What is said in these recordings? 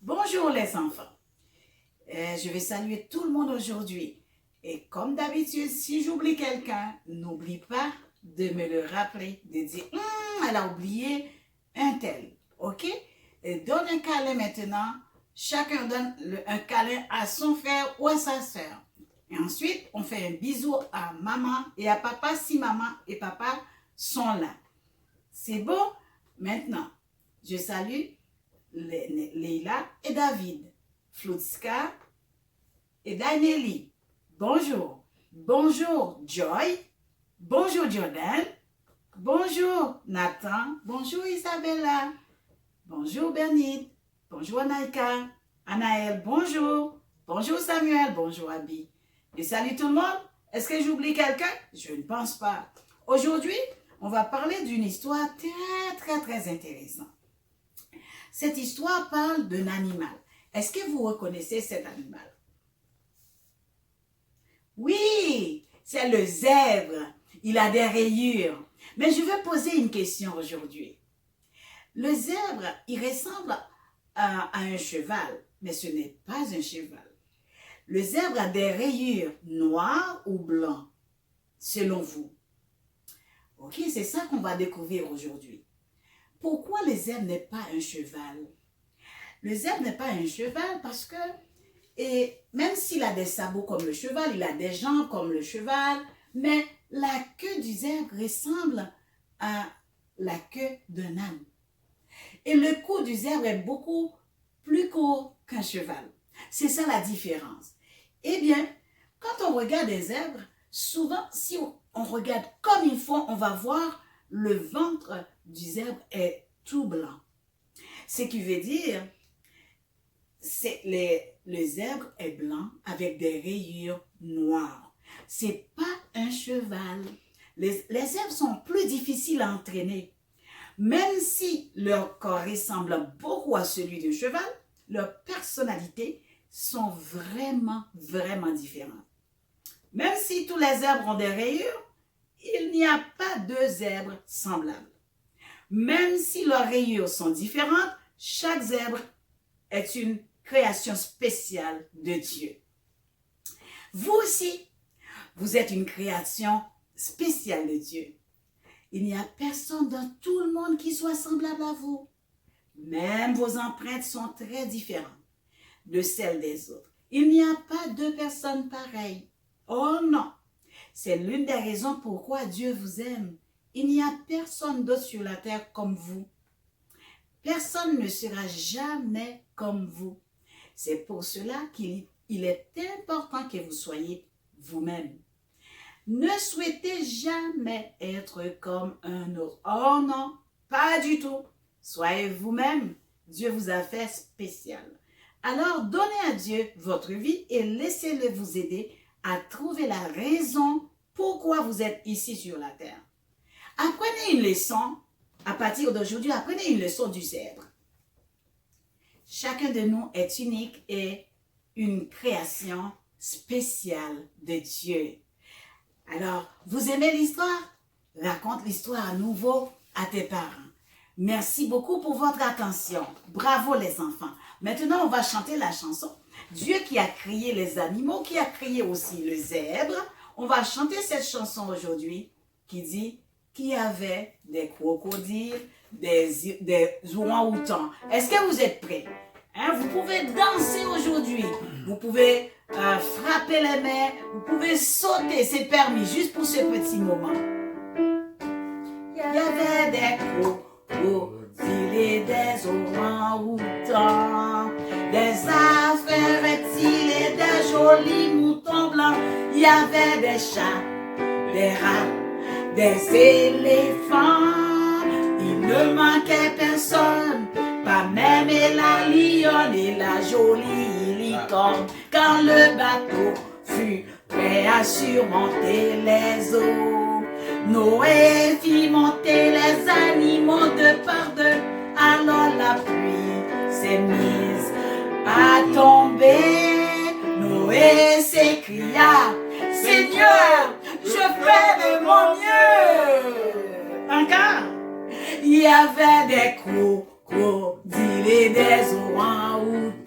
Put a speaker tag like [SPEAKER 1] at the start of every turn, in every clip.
[SPEAKER 1] Bonjour les enfants. Je vais saluer tout le monde aujourd'hui. Et comme d'habitude, si j'oublie quelqu'un, n'oublie pas de me le rappeler, de dire elle a oublié un tel. Ok? Et donne un câlin maintenant. Chacun donne un câlin à son frère ou à sa soeur. Et ensuite, on fait un bisou à maman et à papa si maman et papa sont là. C'est bon? Maintenant, je salue Leila et David, Flutska et Danieli. Bonjour. Bonjour Joy. Bonjour Jordan. Bonjour Nathan. Bonjour Isabella. Bonjour Bernide. Bonjour Anaïka. Anaël, bonjour. Bonjour Samuel. Bonjour Abby. Et salut tout le monde. Est-ce que j'oublie quelqu'un? Je ne pense pas. Aujourd'hui, on va parler d'une histoire très intéressante. Cette histoire parle d'un animal. Est-ce que vous reconnaissez cet animal? Oui, c'est le zèbre. Il a des rayures. Mais je vais poser une question aujourd'hui. Le zèbre, il ressemble à un cheval, mais ce n'est pas un cheval. Le zèbre a des rayures noires ou blancs, selon vous. Ok, c'est ça qu'on va découvrir aujourd'hui. Pourquoi le zèbre n'est pas un cheval? Le zèbre n'est pas un cheval parce que, même s'il a des sabots comme le cheval, il a des jambes comme le cheval, mais la queue du zèbre ressemble à la queue d'un âne. Et le cou du zèbre est beaucoup plus court qu'un cheval. C'est ça la différence. Eh bien, quand on regarde les zèbres, souvent, si on regarde comme ils font, on va voir le ventre du zèbre est tout blanc. Ce qui veut dire, le zèbre est blanc avec des rayures noires. C'est pas un cheval. Les zèbres sont plus difficiles à entraîner. Même si leur corps ressemble beaucoup à celui d'un cheval, leurs personnalités sont vraiment différentes. Même si tous les zèbres ont des rayures, il n'y a pas deux zèbres semblables. Même si leurs rayures sont différentes, chaque zèbre est une création spéciale de Dieu. Vous aussi, vous êtes une création spéciale de Dieu. Il n'y a personne dans tout le monde qui soit semblable à vous. Même vos empreintes sont très différentes de celles des autres. Il n'y a pas deux personnes pareilles. Oh non! C'est l'une des raisons pourquoi Dieu vous aime. Il n'y a personne d'autre sur la terre comme vous. Personne ne sera jamais comme vous. C'est pour cela qu'il est important que vous soyez vous-même. Ne souhaitez jamais être comme un autre. Oh non, pas du tout. Soyez vous-même. Dieu vous a fait spécial. Alors, donnez à Dieu votre vie et laissez-le vous aider à trouver la raison pourquoi vous êtes ici sur la terre. Apprenez une leçon. À partir d'aujourd'hui, apprenez une leçon du zèbre. Chacun de nous est unique et une création spéciale de Dieu. Alors, vous aimez l'histoire? Raconte l'histoire à nouveau à tes parents. Merci beaucoup pour votre attention. Bravo les enfants. Maintenant, on va chanter la chanson. Dieu qui a créé les animaux, qui a créé aussi le zèbre. On va chanter cette chanson aujourd'hui qui dit qu'il y avait des crocodiles, des orang-outans. Est-ce que vous êtes prêts? Vous pouvez danser aujourd'hui. Vous pouvez frapper les mains. Vous pouvez sauter. C'est permis juste pour ce petit moment. Il y avait des crocodiles et des orang-outans, des affreux reptiles et des jolis moutons blancs. Il y avait des chats, des rats, des éléphants. Il ne manquait personne, pas même la lionne et la jolie licorne. Quand le bateau fut prêt à surmonter les eaux, Noé fit monter les animaux de par deux. Alors la pluie s'est mise à tomber. Noé s'écria: Seigneur, je fais de mon mieux. Encore. Il y avait des crocodiles et des orang-outans,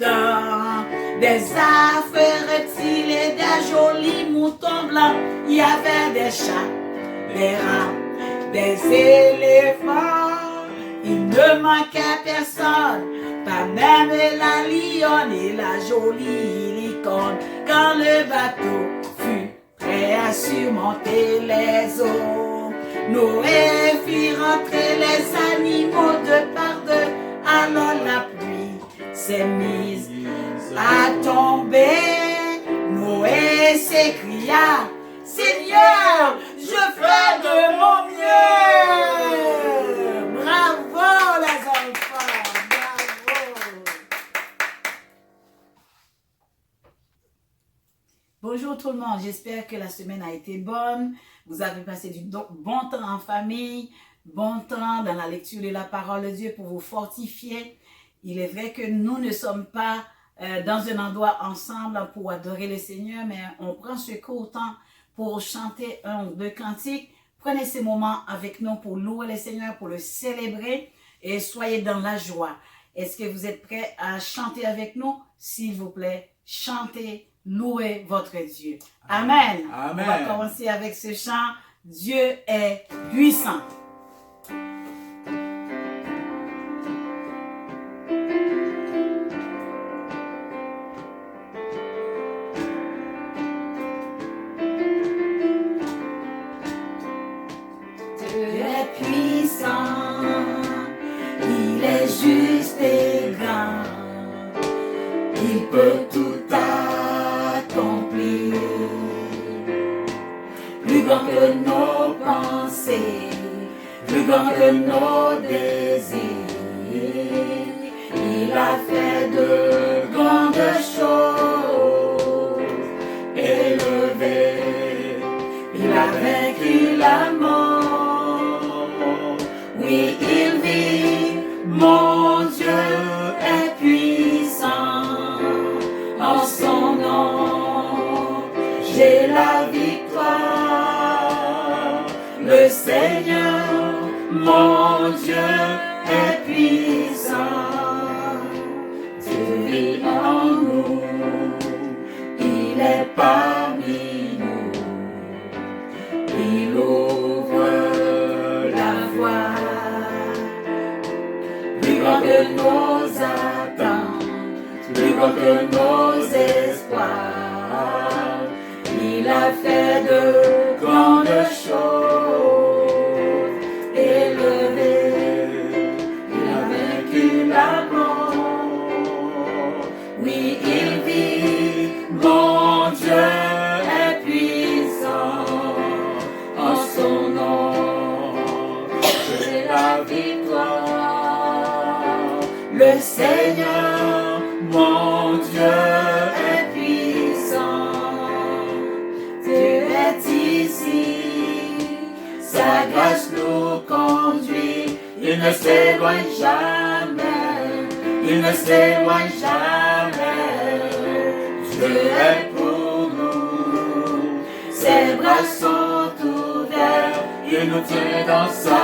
[SPEAKER 1] des affreux reptiles et des jolis moutons blancs. Il y avait des chats, des rats, des éléphants. Il ne manquait personne, pas même la lionne et la jolie licorne. Quand le bateau fut prêt à surmonter les eaux, Noé fit rentrer les animaux de par deux. Alors la pluie s'est mise à tomber. Noé s'écria: Seigneur, je fais de mon mieux. Bravo les enfants, bravo. Bonjour tout le monde, j'espère que la semaine a été bonne. Vous avez passé du bon temps en famille, bon temps dans la lecture de la parole de Dieu pour vous fortifier. Il est vrai que nous ne sommes pas dans un endroit ensemble pour adorer le Seigneur, mais on prend ce court temps pour chanter un ou deux cantiques. Prenez ces moments avec nous pour louer le Seigneur, pour le célébrer et soyez dans la joie. Est-ce que vous êtes prêts à chanter avec nous? S'il vous plaît, chantez, louez votre Dieu. Amen.
[SPEAKER 2] Amen.
[SPEAKER 1] On va commencer avec ce chant. Dieu est puissant.
[SPEAKER 3] Juste et grand, il peut tout accomplir, plus grand que nos pensées, plus grand que nos désirs. Il a fait de grandes choses, élevé, il a vaincu la mort. Oui, il vit. Mon Dieu est puissant, en son nom, j'ai la victoire. Le Seigneur, mon Dieu est puissant. Dieu vit en nous, il est parmi nous, il ouvre la voie. Plus grand que nos attentes, plus grand que nos espoirs, il a fait de grandes choses, élevé, il a vaincu la mort. Oui, il vit, mon Dieu est puissant, en son nom, j'ai la victoire. Le Seigneur, mon Dieu est puissant. Dieu est ici, sa grâce nous conduit. Il ne s'éloigne jamais, il ne s'éloigne jamais. Dieu est pour nous, ses bras sont ouverts. Il nous tient dans sa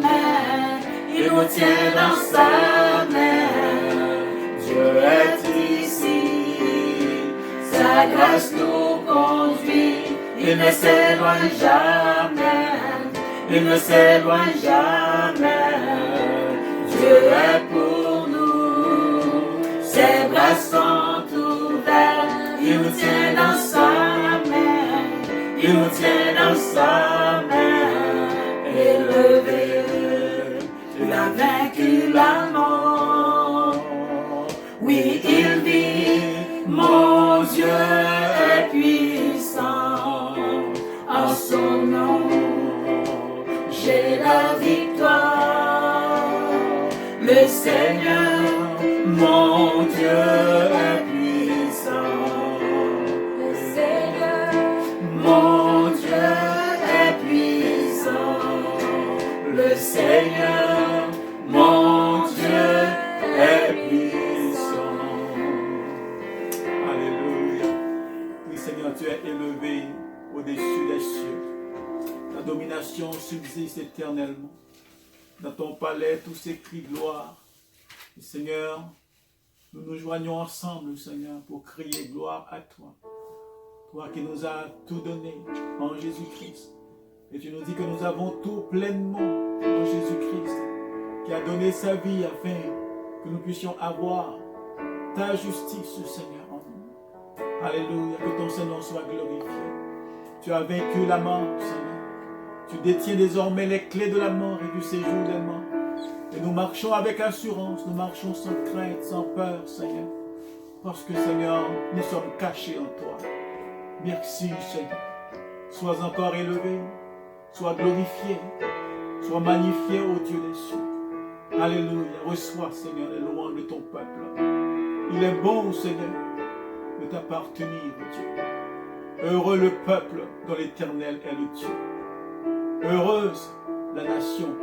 [SPEAKER 3] main, il nous tient dans sa main. Dieu est ici, sa grâce nous conduit. Il ne s'éloigne jamais, il ne s'éloigne jamais. Dieu est pour nous, ses bras sont ouverts. Il nous tient dans sa main, il nous tient dans sa main. Élevé, il a vaincu la mort. Oui, il vit, mon Dieu est puissant. En son nom, j'ai la victoire. Le Seigneur, mon Dieu est puissant. Le Seigneur, mon Dieu est puissant. Le Seigneur, mon Dieu est puissant.
[SPEAKER 2] Alléluia. Oui, Seigneur, tu es élevé au-dessus des cieux. Ta domination subsiste éternellement. Dans ton palais, tous ces cris de gloire. Et Seigneur, nous nous joignons ensemble, Seigneur, pour crier gloire à toi. Toi qui nous as tout donné en Jésus-Christ. Et tu nous dis que nous avons tout pleinement en Jésus-Christ, qui a donné sa vie afin que nous puissions avoir ta justice, Seigneur, en nous. Alléluia, que ton Seigneur soit glorifié. Tu as vaincu la mort, Seigneur. Tu détiens désormais les clés de la mort et du séjour des morts. Et nous marchons avec assurance, nous marchons sans crainte, sans peur, Seigneur. Parce que, Seigneur, nous sommes cachés en toi. Merci, Seigneur. Sois encore élevé, sois glorifié, sois magnifié, ô Dieu des cieux. Alléluia. Reçois, Seigneur, les louanges de ton peuple. Il est bon, Seigneur, de t'appartenir, Dieu. Heureux le peuple dont l'Éternel est le Dieu. Heureuse la nation,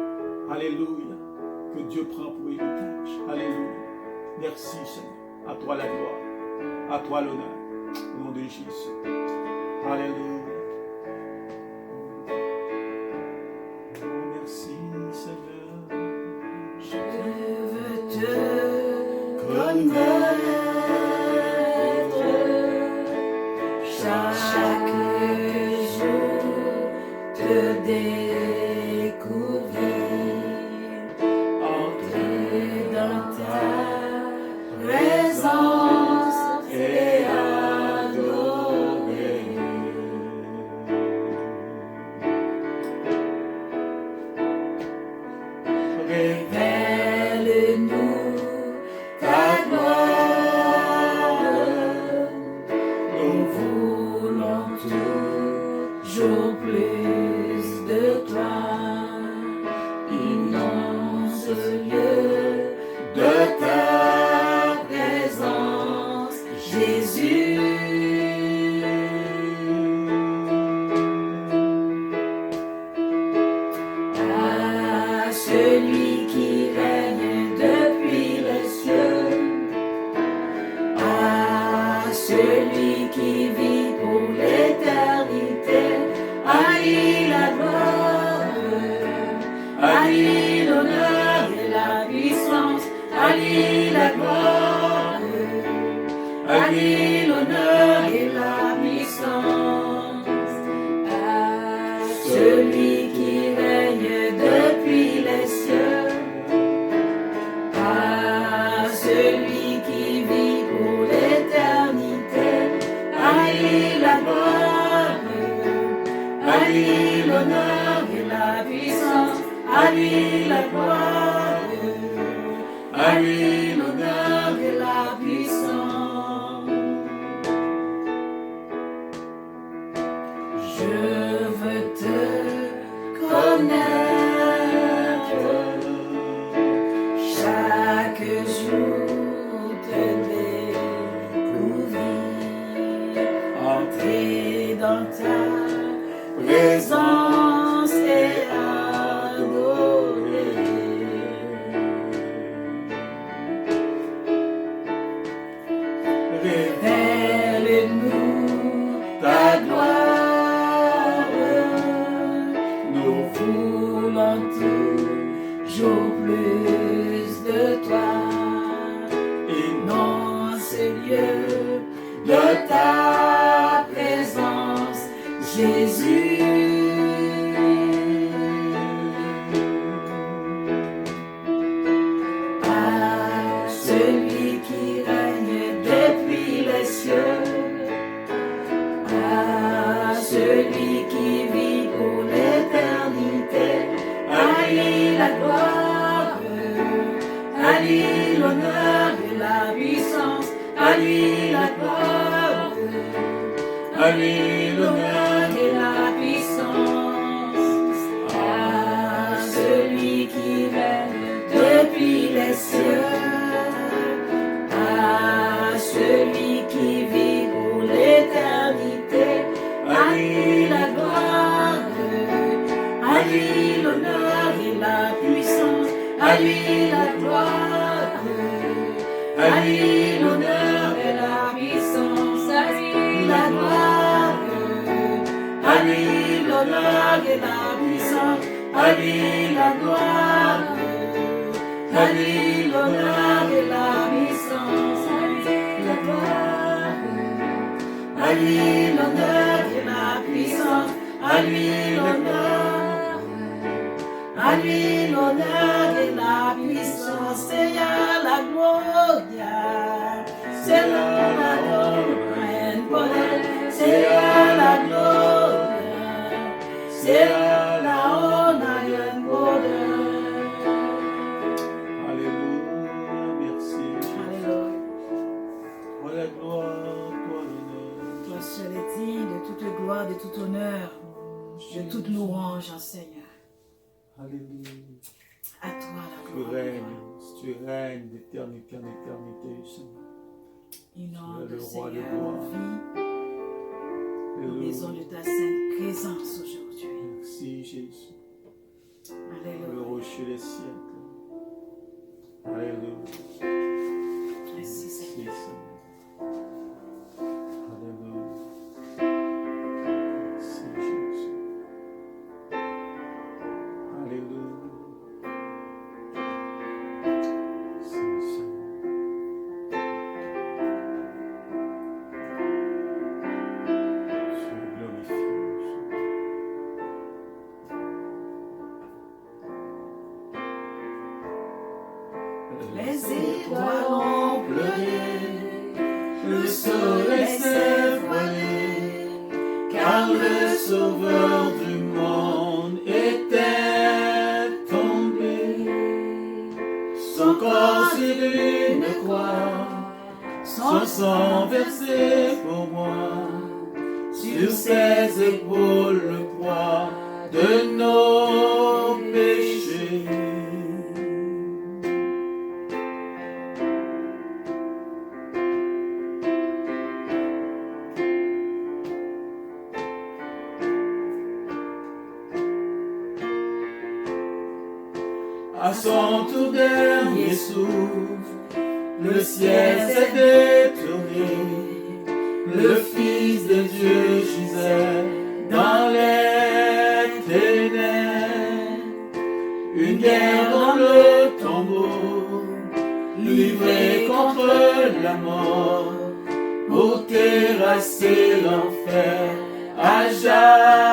[SPEAKER 2] alléluia, que Dieu prend pour héritage. Alléluia. Merci, Seigneur. À toi la gloire, à toi l'honneur, au nom de Jésus. Alléluia. Oh, merci, Seigneur.
[SPEAKER 3] Je veux te connaître chaque jour, te découvrir, entrer dans ta présence et adorer. Révèle-nous ta gloire, nous voulons toujours plus de toi. Immense lieu de ta présence, Jésus. À celui qui règne depuis les cieux, à celui qui vit pour l'éternité, à lui la gloire, à lui l'honneur et la puissance, à lui la gloire, à lui l'honneur et la puissance, à celui qui règne depuis les cieux, à celui qui vit pour l'éternité, à lui la gloire, à lui l'honneur et la puissance, à lui la gloire, à lui l'honneur et la puissance. Je veux te connaître chaque jour, te découvrir, entrer dans ta présence et adorer. Révèle-nous ta gloire, nous voulons toujours plus de toi. Immense lieu de ta présence, Jésus. À celui qui règne depuis les cieux, à celui qui vit pour l'éternité, à lui la gloire, à lui l'honneur et la puissance, à lui la gloire, à lui l'honneur et la puissance, à celui qui règne depuis les cieux, à celui qui vit pour l'éternité, à lui la gloire, à lui l'honneur et la puissance, à lui la gloire, à lui l'honneur et la puissance, à lui la gloire, à lui l'honneur et la puissance, à lui la gloire, à lui l'honneur et la puissance. lui l'honneur et la puissance, à lui l'honneur. À lui l'honneur et la puissance, c'est à la gloire, c'est la gloire, c'est à la gloire, c'est à la honneur et bonheur.
[SPEAKER 2] Alléluia, merci.
[SPEAKER 3] Alléluia.
[SPEAKER 2] Toi la gloire, toi l'honneur.
[SPEAKER 3] Toi seul est digne de toute gloire, de tout honneur, de toute louange, Seigneur.
[SPEAKER 2] Alléluia.
[SPEAKER 3] À toi la
[SPEAKER 2] Tu
[SPEAKER 3] gloire.
[SPEAKER 2] règnes d'éternité en éternité, Seigneur.
[SPEAKER 3] Inonde,
[SPEAKER 2] le roi de
[SPEAKER 3] Seigneur,
[SPEAKER 2] gloire.
[SPEAKER 3] vie, en
[SPEAKER 2] Alléluia.
[SPEAKER 3] raison de ta sainte présence aujourd'hui.
[SPEAKER 2] Merci Jésus, le
[SPEAKER 3] Alléluia.
[SPEAKER 2] rocher des siècles. Alléluia.
[SPEAKER 3] Merci, Seigneur.
[SPEAKER 2] Alléluia. Merci Jésus. Alléluia. Merci Seigneur. Sois glorifié.
[SPEAKER 3] Les étoiles ont pleuré,
[SPEAKER 2] Le soleil s'est voilé, car le sauveur du monde était tombé. Son corps sur une croix, son sang versé pour moi, sur ses épaules le poids de nos péchés. À son tout dernier souffle, le ciel s'est détourné. Le Fils de Dieu gisait dans les ténèbres. Une guerre dans le tombeau, livrée contre la mort, pour terrasser l'enfer à jamais.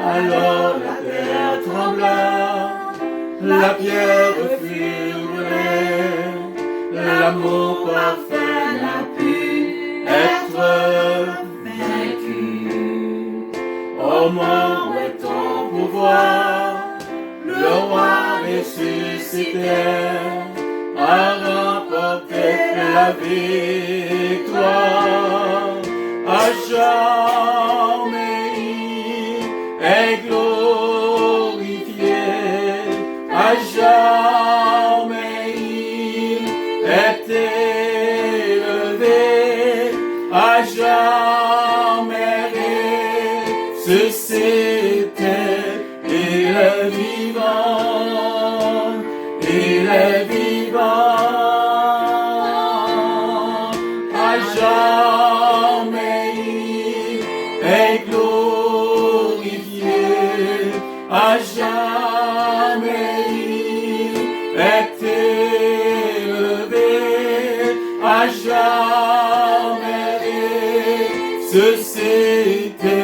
[SPEAKER 2] Alors la terre trembla, la pierre fut brûlée, l'amour parfait n'a pu être vaincu. Ô mort, où est ton pouvoir? Le roi ressuscité a remporté la victoire. À jamais il est glorifié, à jamais il est élevé, à jamais ressuscité. Il est vivant, il est vivant, à jamais il est glorifié, à jamais il est élevé, à jamais ressuscité.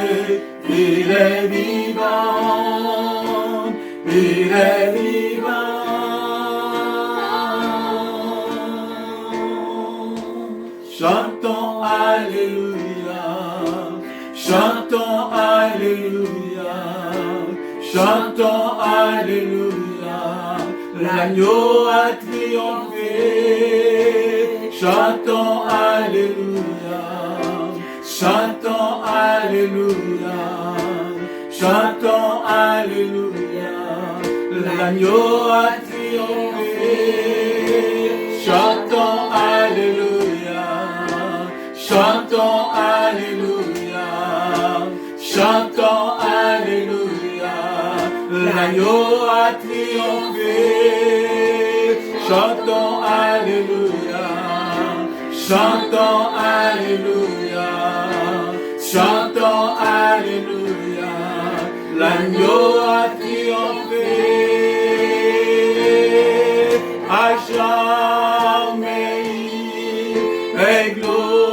[SPEAKER 2] Il est vivant, il est vivant. Chantons Alléluia, chantons Alléluia, chantons Alléluia. L'agneau a triomphé. Chantons Alléluia, chantons Alléluia, chantons Alléluia. L'agneau a triomphé. Chantons Alléluia, chantons Alléluia, chantons Alléluia. L'agneau a triomphé. Chantons Alléluia, chantons Alléluia, chantons Alléluia. L'agneau a triomphé. À jamais il est glorifié.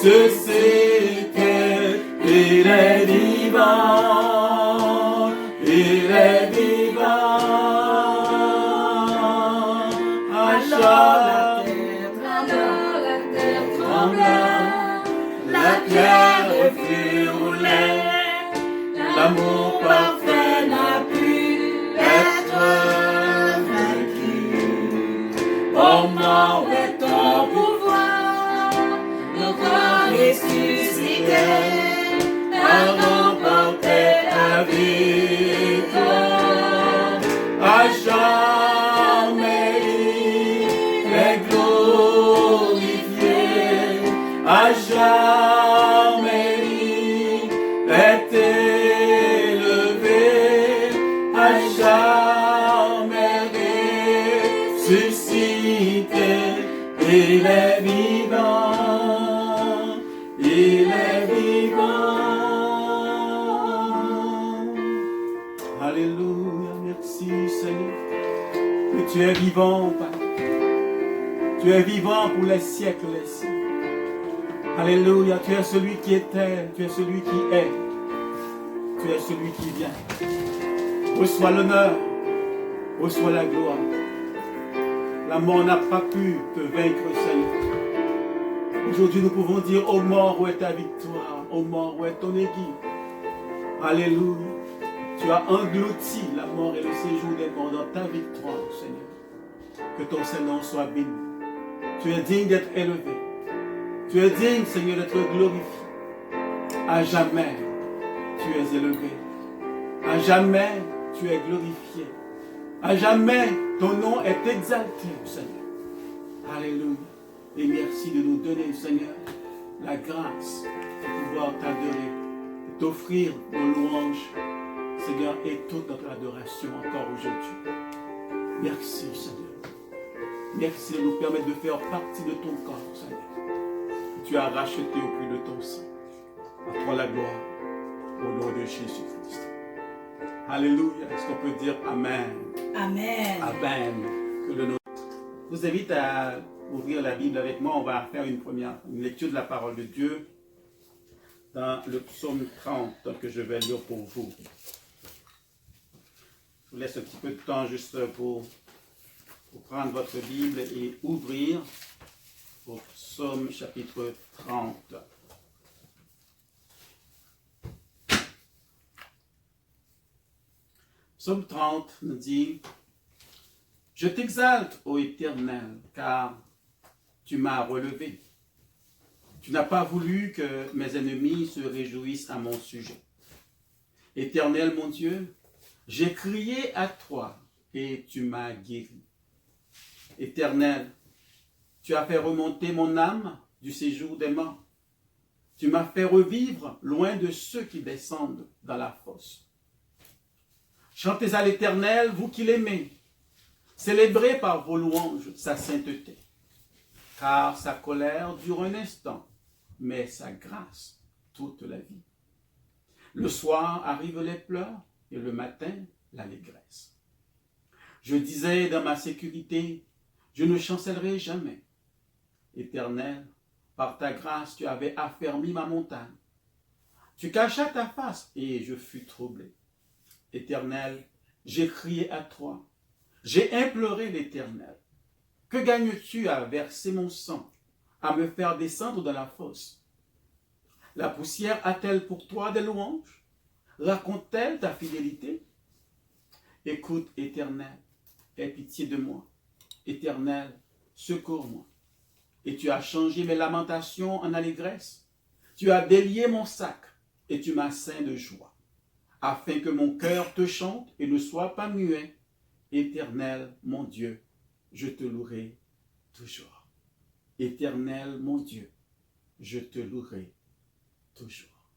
[SPEAKER 2] ressuscité, il est vivant, il est vivant.
[SPEAKER 3] Alors la terre trembla, la pierre fut roulée, l'amour parfait n'a pu être vaincu. Oh mort, où est ton pouvoir? Le roi ressuscité a remporté la victoire. À jamais il est glorifié, à jamais il est élevé, à jamais ressuscité. Il est vivant, il est vivant.
[SPEAKER 2] Alléluia, merci Seigneur. Que tu es vivant, Père. Tu es vivant pour les siècles, les siècles. Alléluia, tu es celui qui était, tu es celui qui est, tu es celui qui vient. Reçois l'honneur, reçois la gloire. La mort n'a pas pu te vaincre, Seigneur. Aujourd'hui, nous pouvons dire, ô mort, où est ta victoire? Ô mort, où est ton aiguille? Alléluia. Tu as englouti la mort et le séjour des morts dans ta victoire, Seigneur. Que ton Seigneur soit béni. Tu es digne d'être élevé. Tu es digne, Seigneur, d'être glorifié. À jamais, tu es élevé. À jamais, tu es glorifié. À jamais, ton nom est exalté, Seigneur. Alléluia. Et merci de nous donner, Seigneur, la grâce de pouvoir t'adorer, de t'offrir nos louanges, Seigneur, et toute notre adoration encore aujourd'hui. Merci, Seigneur. Merci de nous permettre de faire partie de ton corps, Seigneur. Tu as racheté au prix de ton sang. À toi la gloire, au nom de Jésus-Christ. Alléluia. Est-ce qu'on peut dire Amen?
[SPEAKER 1] Amen.
[SPEAKER 2] Amen. Que le nom. Je vous invite à ouvrir la Bible avec moi. On va faire une lecture de la parole de Dieu dans le psaume 30 que je vais lire pour vous. Je vous laisse un petit peu de temps juste pour prendre votre Bible et ouvrir au psaume chapitre 30. Psaume 30 nous dit: Je t'exalte, ô Éternel, car tu m'as relevé. Tu n'as pas voulu que mes ennemis se réjouissent à mon sujet. Éternel mon Dieu, j'ai crié à toi et tu m'as guéri. Éternel, tu as fait remonter mon âme du séjour des morts. Tu m'as fait revivre loin de ceux qui descendent dans la fosse. Chantez à l'Éternel, vous qui l'aimez. Célébrez par vos louanges sa sainteté. Car sa colère dure un instant, mais sa grâce toute la vie. Le soir arrivent les pleurs et le matin l'allégresse. Je disais dans ma sécurité, je ne chancellerai jamais. Éternel, par ta grâce, tu avais affermi ma montagne. Tu cachas ta face et je fus troublé. Éternel, j'ai crié à toi. J'ai imploré l'Éternel. Que gagnes-tu à verser mon sang, à me faire descendre dans la fosse? La poussière a-t-elle pour toi des louanges? Raconte-t-elle ta fidélité? Écoute, Éternel, aie pitié de moi. Éternel, secours-moi. Et tu as changé mes lamentations en allégresse. Tu as délié mon sac et tu m'as ceint de joie, afin que mon cœur te chante et ne soit pas muet. Éternel, mon Dieu, je te louerai toujours. Éternel, mon Dieu, je te louerai toujours.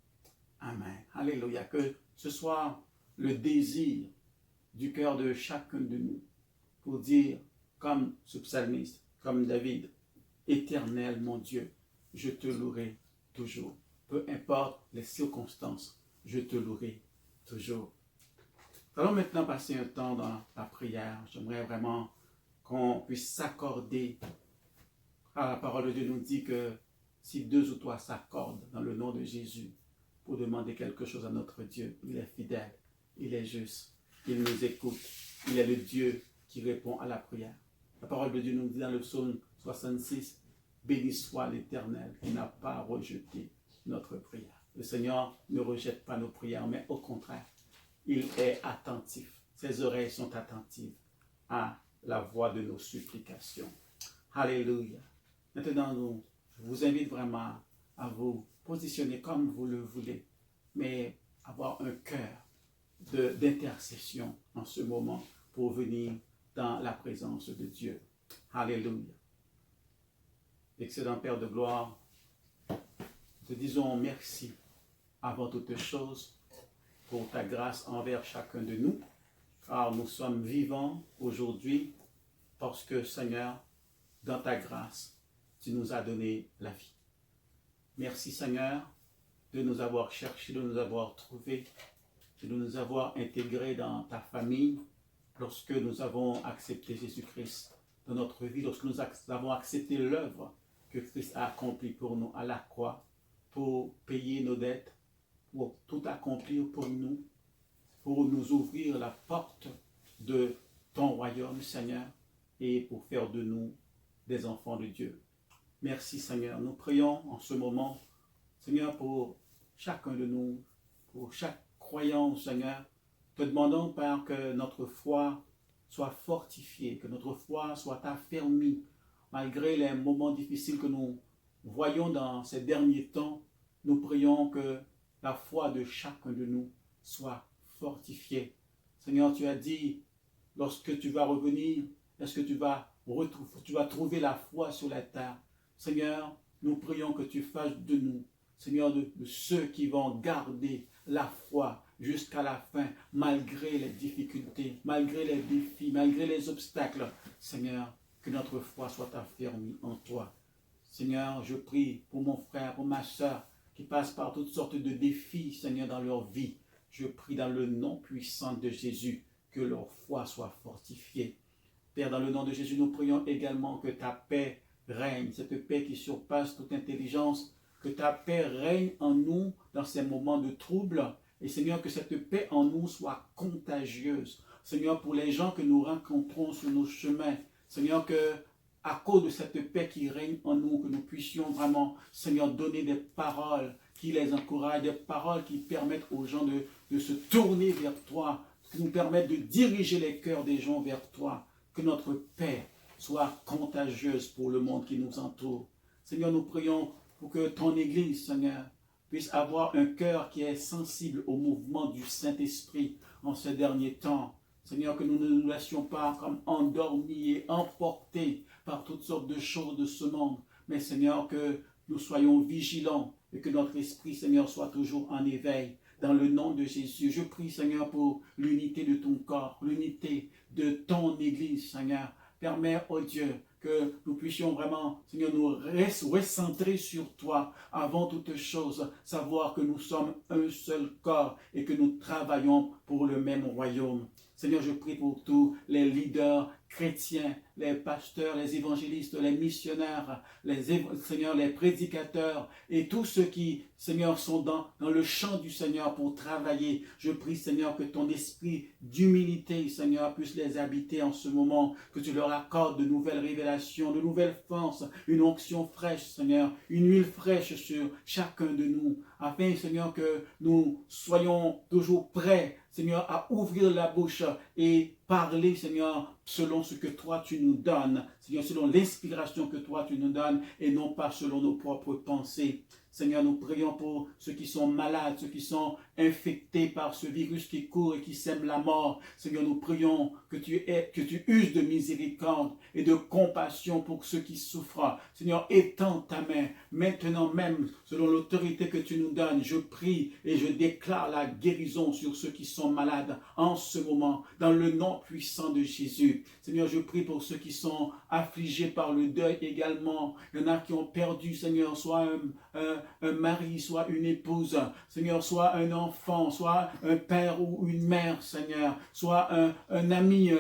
[SPEAKER 2] Amen. Alléluia. Que ce soit le désir du cœur de chacun de nous pour dire, comme ce psalmiste, comme David, Éternel, mon Dieu, je te louerai toujours. Peu importe les circonstances, je te louerai toujours. Allons maintenant passer un temps dans la prière. J'aimerais vraiment qu'on puisse s'accorder. La parole de Dieu nous dit que Si 2 ou 3 s'accordent dans le nom de Jésus pour demander quelque chose à notre Dieu, il est fidèle, il est juste, il nous écoute, il est le Dieu qui répond à la prière. La parole de Dieu nous dit dans le psaume 66, « Béni soit l'Éternel qui n'a pas rejeté notre prière. » Le Seigneur ne rejette pas nos prières, mais au contraire, il est attentif. Ses oreilles sont attentives à la voix de nos supplications. Alléluia. Maintenant, je vous invite vraiment à vous positionner comme vous le voulez, mais avoir un cœur d'intercession en ce moment pour venir dans la présence de Dieu. Alléluia. Excellent Père de gloire, te disons merci avant toute chose pour ta grâce envers chacun de nous, car nous sommes vivants aujourd'hui parce que, Seigneur, dans ta grâce, tu nous as donné la vie. Merci, Seigneur, de nous avoir cherchés, de nous avoir trouvés, de nous avoir intégrés dans ta famille lorsque nous avons accepté Jésus-Christ dans notre vie, lorsque nous avons accepté l'œuvre que Christ a accomplie pour nous à la croix, pour payer nos dettes, pour tout accomplir pour nous ouvrir la porte de ton royaume, Seigneur, et pour faire de nous des enfants de Dieu. Merci, Seigneur. Nous prions en ce moment, Seigneur, pour chacun de nous, pour chaque croyant, Seigneur. Te demandons, Père, que notre foi soit fortifiée, que notre foi soit affermie, malgré les moments difficiles que nous voyons dans ces derniers temps. Nous prions que la foi de chacun de nous soit fortifiée. Seigneur, tu as dit, lorsque tu vas revenir, est-ce que tu vas trouver la foi sur la terre? Seigneur, nous prions que tu fasses de nous, Seigneur, de ceux qui vont garder la foi jusqu'à la fin, malgré les difficultés, malgré les défis, malgré les obstacles. Seigneur, que notre foi soit affermie en toi. Seigneur, je prie pour mon frère, pour ma soeur, qui passent par toutes sortes de défis, Seigneur, dans leur vie. Je prie dans le nom puissant de Jésus, que leur foi soit fortifiée. Père, dans le nom de Jésus, nous prions également que ta paix règne, cette paix qui surpasse toute intelligence, que ta paix règne en nous dans ces moments de trouble. Et Seigneur, que cette paix en nous soit contagieuse. Seigneur, pour les gens que nous rencontrons sur nos chemins, Seigneur, que à cause de cette paix qui règne en nous, que nous puissions vraiment, Seigneur, donner des paroles qui les encouragent, des paroles qui permettent aux gens de se tourner vers toi, qui nous permettent de diriger les cœurs des gens vers toi. Que notre paix soit contagieuse pour le monde qui nous entoure. Seigneur, nous prions pour que ton Église, Seigneur, puisse avoir un cœur qui est sensible au mouvement du Saint-Esprit en ces derniers temps. Seigneur, que nous ne nous laissions pas comme endormis et emportés par toutes sortes de choses de ce monde. Mais Seigneur, que nous soyons vigilants et que notre esprit, Seigneur, soit toujours en éveil. Dans le nom de Jésus, je prie, Seigneur, pour l'unité de ton corps, l'unité de ton Église, Seigneur. Permets, oh Dieu, que nous puissions vraiment, Seigneur, nous recentrer sur toi avant toute chose, savoir que nous sommes un seul corps et que nous travaillons pour le même royaume. Seigneur, je prie pour tous les leaders chrétiens, les pasteurs, les évangélistes, les missionnaires, Seigneur, les prédicateurs et tous ceux qui, Seigneur, sont dans le champ du Seigneur pour travailler. Je prie, Seigneur, que ton esprit d'humilité, Seigneur, puisse les habiter en ce moment, que tu leur accordes de nouvelles révélations, de nouvelles forces, une onction fraîche, Seigneur, une huile fraîche sur chacun de nous, afin, Seigneur, que nous soyons toujours prêts, Seigneur, à ouvrir la bouche et parler, Seigneur, selon ce que toi tu nous donnes, Seigneur, selon l'inspiration que toi tu nous donnes et non pas selon nos propres pensées. Seigneur, nous prions pour ceux qui sont malades, ceux qui sont infectés par ce virus qui court et qui sème la mort. Seigneur, nous prions que tu uses de miséricorde et de compassion pour ceux qui souffrent. Seigneur, étends ta main. Maintenant même, selon l'autorité que tu nous donnes, je prie et je déclare la guérison sur ceux qui sont malades en ce moment, dans le nom puissant de Jésus. Seigneur, je prie pour ceux qui sont affligés par le deuil également. Il y en a qui ont perdu, Seigneur, soit un mari, soit une épouse, Seigneur, soit un enfant, soit un père ou une mère, Seigneur, soit un ami,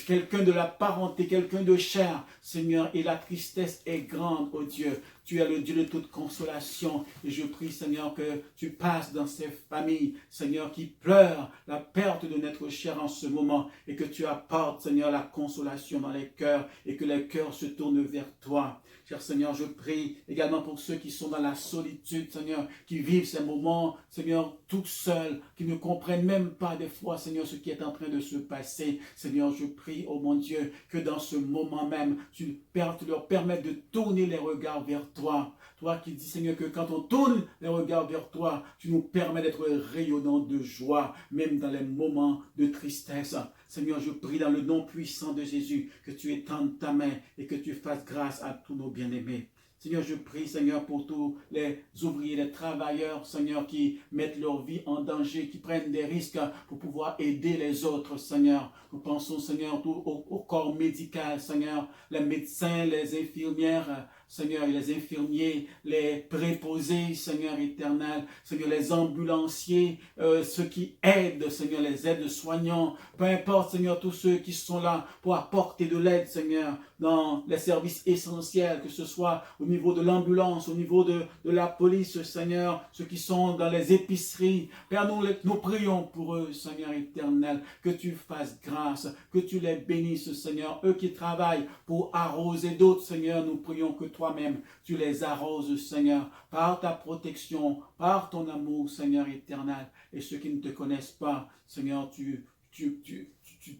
[SPEAKER 2] quelqu'un de la parenté, quelqu'un de cher, Seigneur, et la tristesse est grande, oh Dieu. tu es le Dieu de toute consolation. Et je prie, Seigneur, que tu passes dans ces familles, Seigneur, qui pleurent la perte de notre cher en ce moment, et que tu apportes, Seigneur, la consolation dans les cœurs, et que les cœurs se tournent vers toi. Cher Seigneur, je prie également pour ceux qui sont dans la solitude, Seigneur, qui vivent ces moments, Seigneur, tout seuls, qui ne comprennent même pas des fois, Seigneur, ce qui est en train de se passer. Seigneur, je prie, oh mon Dieu, que dans ce moment même, tu leur permettes de tourner les regards vers toi. Toi qui dis, Seigneur, que quand on tourne les regards vers toi, tu nous permets d'être rayonnants de joie, même dans les moments de tristesse. Seigneur, je prie dans le nom puissant de Jésus que tu étendes ta main et que tu fasses grâce à tous nos bien-aimés. Seigneur, je prie, Seigneur, pour tous les ouvriers, les travailleurs, Seigneur, qui mettent leur vie en danger, qui prennent des risques pour pouvoir aider les autres, Seigneur. Nous pensons, Seigneur, au corps médical, Seigneur, les médecins, les infirmières, Seigneur, et les infirmiers, les préposés, Seigneur éternel, Seigneur, les ambulanciers, ceux qui aident, Seigneur, les aides-soignants, peu importe, Seigneur, tous ceux qui sont là pour apporter de l'aide, Seigneur, dans les services essentiels, que ce soit au niveau de l'ambulance, au niveau de la police, Seigneur, ceux qui sont dans les épiceries. Père, nous prions pour eux, Seigneur éternel, que tu fasses grâce, que tu les bénisses, Seigneur. Eux qui travaillent pour arroser d'autres, Seigneur, nous prions que toi-même, tu les arroses, Seigneur, par ta protection, par ton amour, Seigneur éternel. Et ceux qui ne te connaissent pas, Seigneur, tu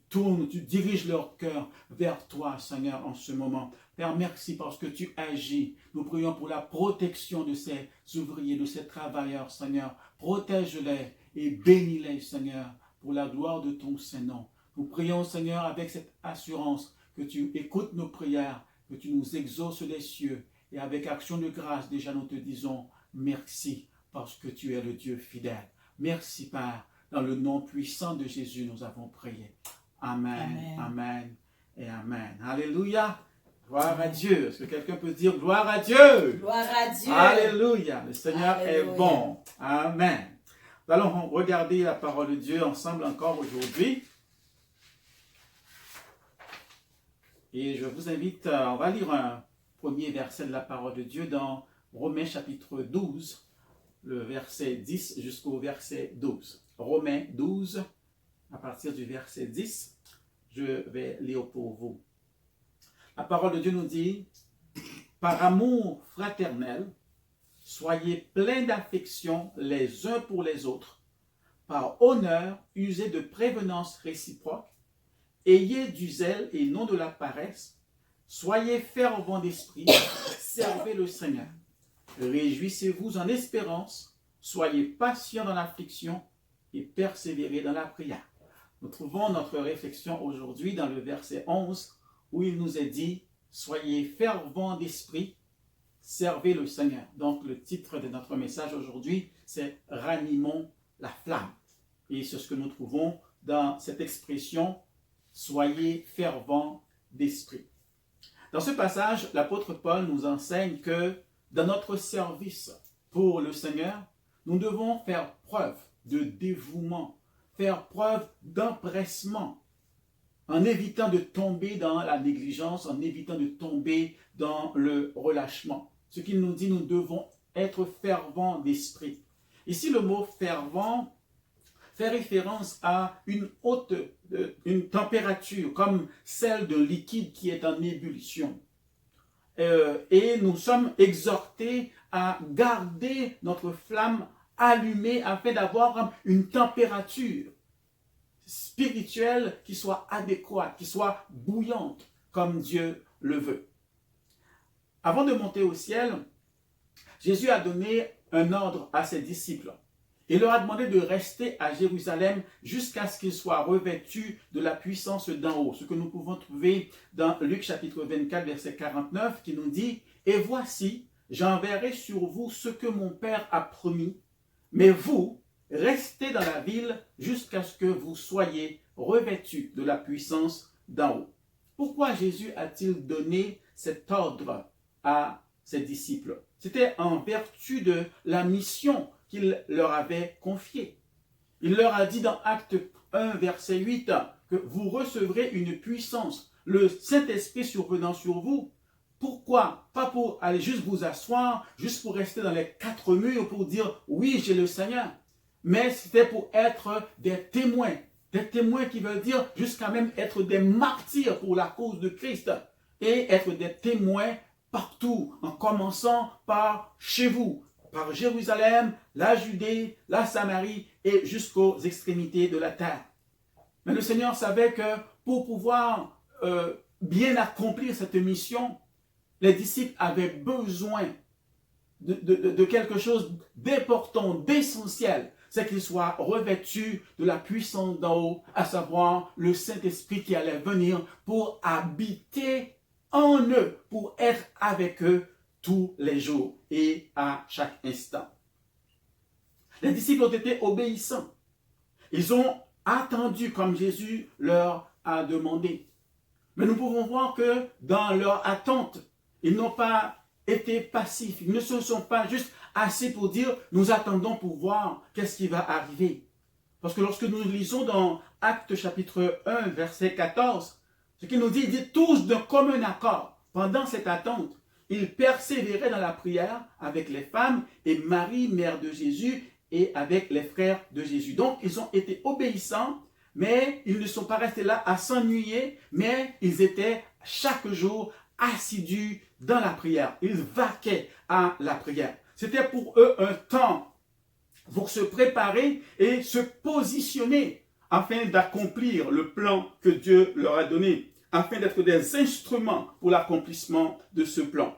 [SPEAKER 2] tournes, tu diriges leur cœur vers toi, Seigneur, en ce moment. Père, merci parce que tu agis. Nous prions pour la protection de ces ouvriers, de ces travailleurs, Seigneur. Protège-les et bénis-les, Seigneur, pour la gloire de ton Saint-Nom. Nous prions, Seigneur, avec cette assurance que tu écoutes nos prières, que tu nous exauces les cieux. Et avec action de grâce, déjà nous te disons merci parce que tu es le Dieu fidèle. Merci, Père. Dans le nom puissant de Jésus, nous avons prié. Amen, amen et amen. Alléluia. Gloire à Dieu. Est-ce que quelqu'un peut dire gloire à Dieu?
[SPEAKER 3] Gloire à Dieu.
[SPEAKER 2] Alléluia. Le Seigneur
[SPEAKER 3] Alléluia.
[SPEAKER 2] est bon. Amen. Nous allons regarder la parole de Dieu ensemble encore aujourd'hui. Et je vous invite, on va lire un premier verset de la parole de Dieu dans Romains chapitre 12, le verset 10 jusqu'au verset 12. Romains 12, à partir du verset 10, je vais lire pour vous. La parole de Dieu nous dit, « Par amour fraternel, soyez pleins d'affection les uns pour les autres. Par honneur, usez de prévenance réciproque. Ayez du zèle et non de la paresse. Soyez fervents d'esprit, servez le Seigneur. Réjouissez-vous en espérance, soyez patients dans l'affliction et persévérez dans la prière. » Nous trouvons notre réflexion aujourd'hui dans le verset 11 où il nous est dit « Soyez fervents d'esprit, servez le Seigneur ». Donc le titre de notre message aujourd'hui, c'est « Ranimons la flamme ». Et c'est ce que nous trouvons dans cette expression « Soyez fervents d'esprit ». Dans ce passage, l'apôtre Paul nous enseigne que dans notre service pour le Seigneur, nous devons faire preuve de dévouement, faire preuve d'empressement, en évitant de tomber dans la négligence, en évitant de tomber dans le relâchement. Ce qu'il nous dit, nous devons être fervents d'esprit. Ici, le mot fervent fait référence à une température, comme celle d'un liquide qui est en ébullition. Et nous sommes exhortés à garder notre flamme allumée afin d'avoir une température spirituelle qui soit adéquate, qui soit bouillante, comme Dieu le veut. Avant de monter au ciel, Jésus a donné un ordre à ses disciples. Il leur a demandé de rester à Jérusalem jusqu'à ce qu'ils soient revêtus de la puissance d'en haut. Ce que nous pouvons trouver dans Luc chapitre 24, verset 49, qui nous dit « Et voici, j'enverrai sur vous ce que mon Père a promis, mais vous, restez dans la ville jusqu'à ce que vous soyez revêtus de la puissance d'en haut. » Pourquoi Jésus a-t-il donné cet ordre à ses disciples? C'était en vertu de la mission qu'il leur avait confiée. Il leur a dit dans Acte 1, verset 8, que vous recevrez une puissance, le Saint-Esprit survenant sur vous, Pourquoi? Pas pour aller juste vous asseoir, juste pour rester dans les quatre murs, pour dire « Oui, j'ai le Seigneur ». Mais c'était pour être des témoins qui veulent dire jusqu'à même être des martyrs pour la cause de Christ et être des témoins partout, en commençant par chez vous, par Jérusalem, la Judée, la Samarie et jusqu'aux extrémités de la terre. Mais le Seigneur savait que pour pouvoir bien accomplir cette mission, les disciples avaient besoin de quelque chose d'important, d'essentiel. C'est qu'ils soient revêtus de la puissance d'en haut, à savoir le Saint-Esprit qui allait venir pour habiter en eux, pour être avec eux tous les jours et à chaque instant. Les disciples ont été obéissants. Ils ont attendu comme Jésus leur a demandé. Mais nous pouvons voir que dans leur attente, ils n'ont pas été passifs. Ils ne se sont pas juste assis pour dire « nous attendons pour voir qu'est-ce qui va arriver ». Parce que lorsque nous lisons dans Actes chapitre 1, verset 14, ce qu'il nous dit, il dit « tous de commun accord ». Pendant cette attente, ils persévéraient dans la prière avec les femmes et Marie, mère de Jésus, et avec les frères de Jésus. Donc, ils ont été obéissants, mais ils ne sont pas restés là à s'ennuyer, mais ils étaient chaque jour assidus dans la prière. Ils vaquaient à la prière. C'était pour eux un temps pour se préparer et se positionner afin d'accomplir le plan que Dieu leur a donné, afin d'être des instruments pour l'accomplissement de ce plan.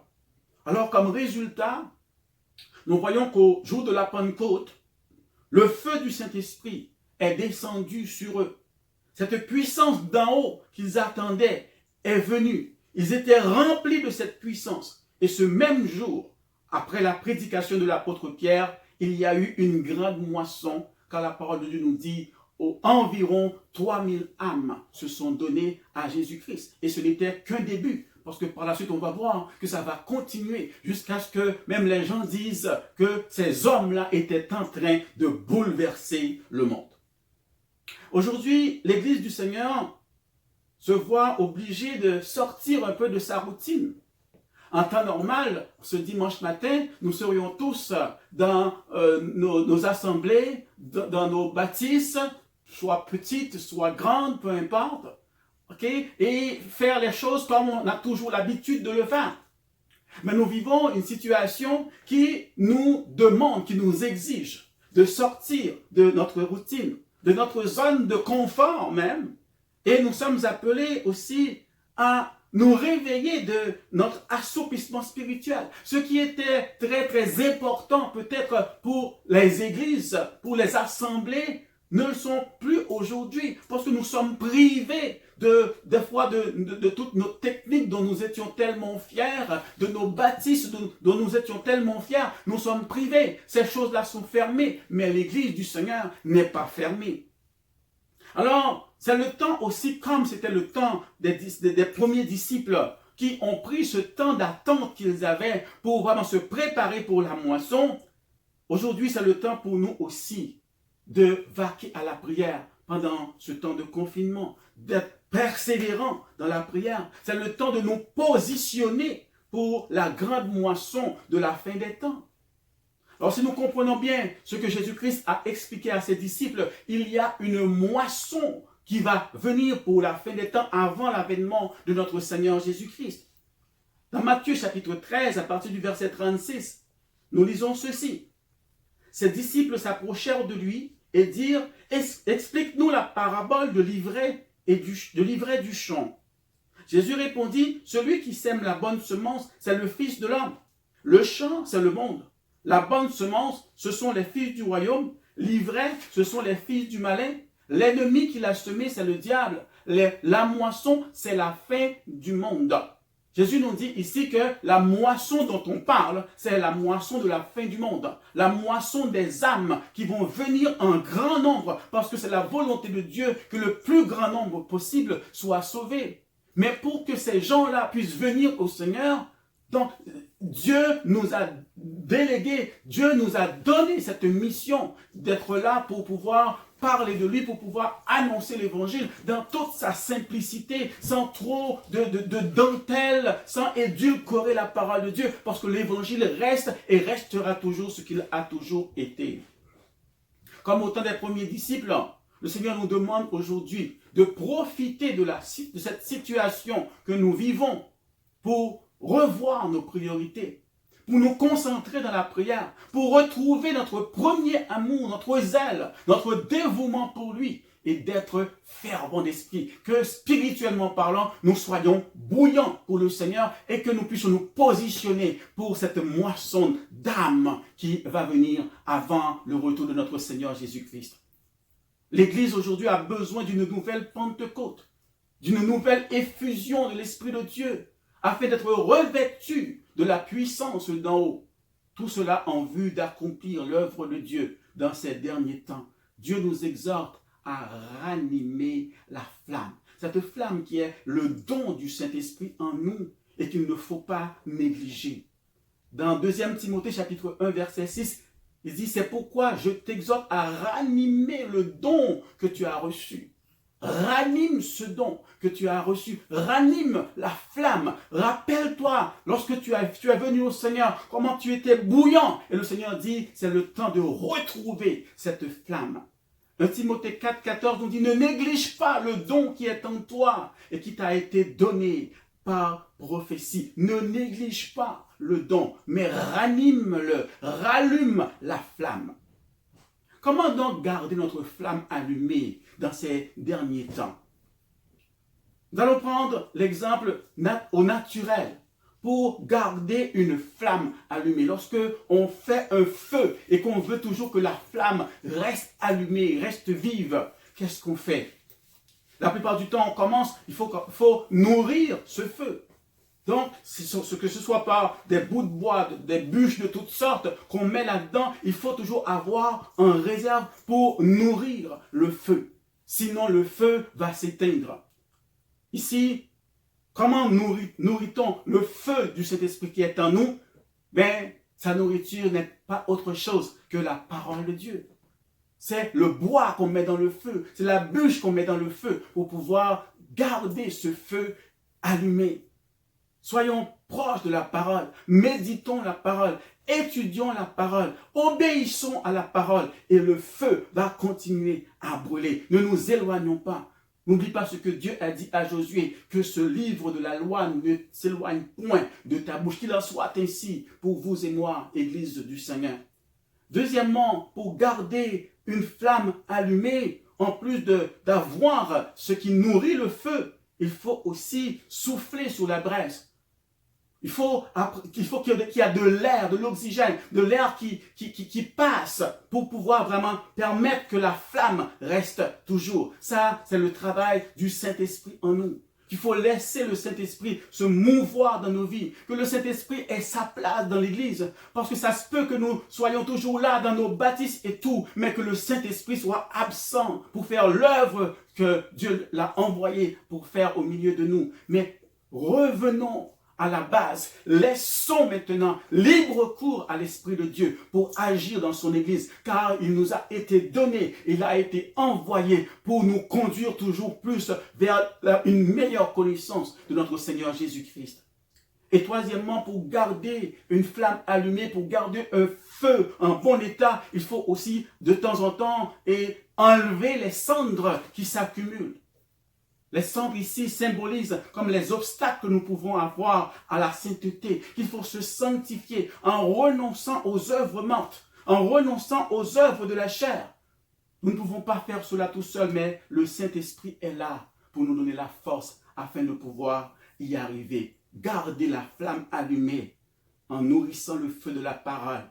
[SPEAKER 2] Alors, comme résultat, nous voyons qu'au jour de la Pentecôte, le feu du Saint-Esprit est descendu sur eux. Cette puissance d'en haut qu'ils attendaient est venue. Ils étaient remplis de cette puissance. Et ce même jour, après la prédication de l'apôtre Pierre, il y a eu une grande moisson, car la parole de Dieu nous dit environ 3000 âmes se sont données à Jésus-Christ. Et ce n'était qu'un début. Parce que par la suite, on va voir que ça va continuer jusqu'à ce que même les gens disent que ces hommes-là étaient en train de bouleverser le monde. Aujourd'hui, l'Église du Seigneur se voit obligée de sortir un peu de sa routine. En temps normal, ce dimanche matin, nous serions tous dans nos assemblées, dans nos bâtisses, soit petites, soit grandes, peu importe. Okay? Et faire les choses comme on a toujours l'habitude de le faire. Mais nous vivons une situation qui nous demande, qui nous exige de sortir de notre routine, de notre zone de confort même. Et nous sommes appelés aussi à nous réveiller de notre assoupissement spirituel. Ce qui était très très important peut-être pour les églises, pour les assemblées, ne le sont plus aujourd'hui parce que nous sommes privés des fois de toutes nos techniques dont nous étions tellement fiers, de nos bâtisses dont nous étions tellement fiers. Nous sommes privés. Ces choses-là sont fermées, mais l'Église du Seigneur n'est pas fermée. Alors, c'est le temps aussi, comme c'était le temps des premiers disciples qui ont pris ce temps d'attente qu'ils avaient pour vraiment se préparer pour la moisson. Aujourd'hui, c'est le temps pour nous aussi de vaquer à la prière pendant ce temps de confinement, d'être persévérants dans la prière. C'est le temps de nous positionner pour la grande moisson de la fin des temps. Alors si nous comprenons bien ce que Jésus-Christ a expliqué à ses disciples, il y a une moisson qui va venir pour la fin des temps avant l'avènement de notre Seigneur Jésus-Christ. Dans Matthieu chapitre 13, à partir du verset 36, nous lisons ceci. Ses disciples s'approchèrent de lui et dirent « Explique-nous la parabole de l'ivraie du champ. » Jésus répondit « Celui qui sème la bonne semence, c'est le Fils de l'homme. Le champ, c'est le monde. La bonne semence, ce sont les fils du royaume. L'ivraie, ce sont les fils du malin. L'ennemi qui l'a semé, c'est le diable. La moisson, c'est la fin du monde. » Jésus nous dit ici que la moisson dont on parle, c'est la moisson de la fin du monde. La moisson des âmes qui vont venir en grand nombre parce que c'est la volonté de Dieu que le plus grand nombre possible soit sauvé. Mais pour que ces gens-là puissent venir au Seigneur, Donc, Dieu nous a délégué, Dieu nous a donné cette mission d'être là pour pouvoir parler de lui, pour pouvoir annoncer l'évangile dans toute sa simplicité, sans trop de dentelle, sans édulcorer la parole de Dieu, parce que l'évangile reste et restera toujours ce qu'il a toujours été. Comme au temps des premiers disciples, le Seigneur nous demande aujourd'hui de profiter de cette situation que nous vivons pour revoir nos priorités, pour nous concentrer dans la prière, pour retrouver notre premier amour, notre zèle, notre dévouement pour lui et d'être fervents d'esprit, que spirituellement parlant, nous soyons bouillants pour le Seigneur et que nous puissions nous positionner pour cette moisson d'âme qui va venir avant le retour de notre Seigneur Jésus-Christ. L'Église aujourd'hui a besoin d'une nouvelle Pentecôte, d'une nouvelle effusion de l'Esprit de Dieu, afin d'être revêtue de la puissance d'en haut. Tout cela en vue d'accomplir l'œuvre de Dieu dans ces derniers temps. Dieu nous exhorte à ranimer la flamme. Cette flamme qui est le don du Saint-Esprit en nous et qu'il ne faut pas négliger. Dans 2 Timothée chapitre 1 verset 6, il dit, c'est pourquoi je t'exhorte à ranimer le don que tu as reçu. Ranime ce don que tu as reçu. Ranime la flamme. Rappelle-toi, lorsque tu es venu au Seigneur, comment tu étais bouillant. Et le Seigneur dit, c'est le temps de retrouver cette flamme. 1 Timothée 4, 14 nous dit, ne néglige pas le don qui est en toi et qui t'a été donné par prophétie. Ne néglige pas le don, mais ranime-le, rallume la flamme. Comment donc garder notre flamme allumée dans ces derniers temps? Nous allons prendre l'exemple au naturel pour garder une flamme allumée. Lorsque on fait un feu et qu'on veut toujours que la flamme reste allumée, reste vive, qu'est-ce qu'on fait? La plupart du temps, on commence, il faut nourrir ce feu. Donc, que ce soit par des bouts de bois, des bûches de toutes sortes qu'on met là-dedans, il faut toujours avoir en réserve pour nourrir le feu. Sinon, le feu va s'éteindre. Ici, comment nourrit-on le feu du Saint-Esprit qui est en nous? Ben, sa nourriture n'est pas autre chose que la parole de Dieu. C'est le bois qu'on met dans le feu, c'est la bûche qu'on met dans le feu pour pouvoir garder ce feu allumé. Soyons proches de la parole, méditons la parole, étudions la parole, obéissons à la parole et le feu va continuer à brûler. Ne nous éloignons pas. N'oublie pas ce que Dieu a dit à Josué, que ce livre de la loi ne s'éloigne point de ta bouche. Qu'il en soit ainsi pour vous et moi, Église du Seigneur. Deuxièmement, pour garder une flamme allumée, en plus d'avoir ce qui nourrit le feu, il faut aussi souffler sur la braise. Il faut qu'il y ait de l'air, de l'oxygène, de l'air qui passe pour pouvoir vraiment permettre que la flamme reste toujours. Ça, c'est le travail du Saint-Esprit en nous. Il faut laisser le Saint-Esprit se mouvoir dans nos vies, que le Saint-Esprit ait sa place dans l'Église, parce que ça se peut que nous soyons toujours là dans nos bâtisses et tout, mais que le Saint-Esprit soit absent pour faire l'œuvre que Dieu l'a envoyé pour faire au milieu de nous. Mais revenons à la base, laissons maintenant libre cours à l'Esprit de Dieu pour agir dans son Église, car il nous a été donné, il a été envoyé pour nous conduire toujours plus vers une meilleure connaissance de notre Seigneur Jésus-Christ. Et troisièmement, pour garder une flamme allumée, pour garder un feu en bon état, il faut aussi de temps en temps enlever les cendres qui s'accumulent. Les cendres ici symbolisent comme les obstacles que nous pouvons avoir à la sainteté, qu'il faut se sanctifier en renonçant aux œuvres mortes, en renonçant aux œuvres de la chair. Nous ne pouvons pas faire cela tout seul, mais le Saint-Esprit est là pour nous donner la force afin de pouvoir y arriver. Garder la flamme allumée en nourrissant le feu de la parole,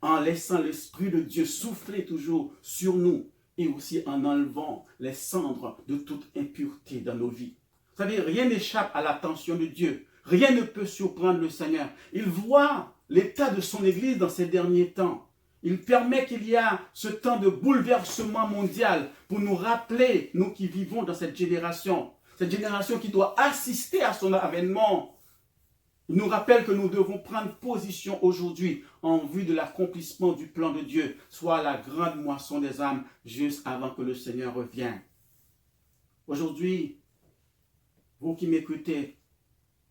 [SPEAKER 2] en laissant l'Esprit de Dieu souffler toujours sur nous, et aussi en enlevant les cendres de toute impureté dans nos vies. Vous savez, rien n'échappe à l'attention de Dieu. Rien ne peut surprendre le Seigneur. Il voit l'état de son Église dans ces derniers temps. Il permet qu'il y ait ce temps de bouleversement mondial pour nous rappeler, nous qui vivons dans cette génération qui doit assister à son avènement.
[SPEAKER 4] Il nous rappelle que nous devons prendre position aujourd'hui en vue de l'accomplissement du plan de Dieu, soit la grande moisson des âmes, juste avant que le Seigneur revienne. Aujourd'hui, vous qui m'écoutez,